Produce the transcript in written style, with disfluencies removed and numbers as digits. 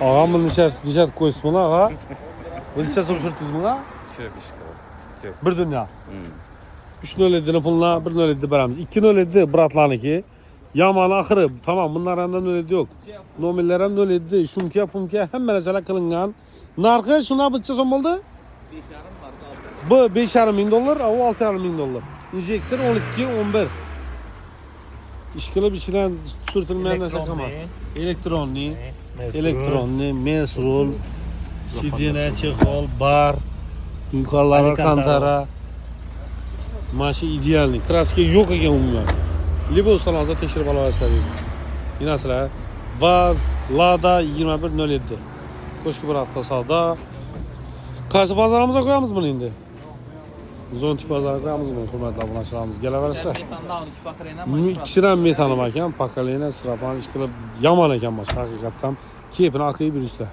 Ağam bunu nişat koysun buna ağa. Bunu nişat soruyorsunuz buna. Köp iş kılır. Bir dünya. 3.07'ni puluna 1.07 beramiz. 2.07 bratlarniki. Yaman ahırı. Tamam bunlar yandan 0.7 yok. Nominler hem 0.7. Şumke pumke hem mesele kılıngan. Narkı şuna bütçe son oldu? 5,5 var. Bu 5,5 bin dolar, o 6,5 bin dolar. İnjektör 12-11. İşkılıp içinden sürtülmeyen nasıl kama? Elektronli, mesrul, sidine, çekol, bar, yukarılara kantara. Maşı idealni. Kraski yok eken umuman. Libo ustalarınızda tekşirip alıversin. Yine sıra. Vaz, Lada 21.07. Koşku bir hafta sağda. Qaysi pazarımıza koyamız bunu indi? Zonti pazarı koyamız bunu, hürmetli abunachilarimiz. Kelaversa. Metanda 12 pakarayna. Kişiren metanım ekan, pakaleyna sırapan iş qilib yaman ekan boshqa haqiqatdan. Kepini aqli bir usta.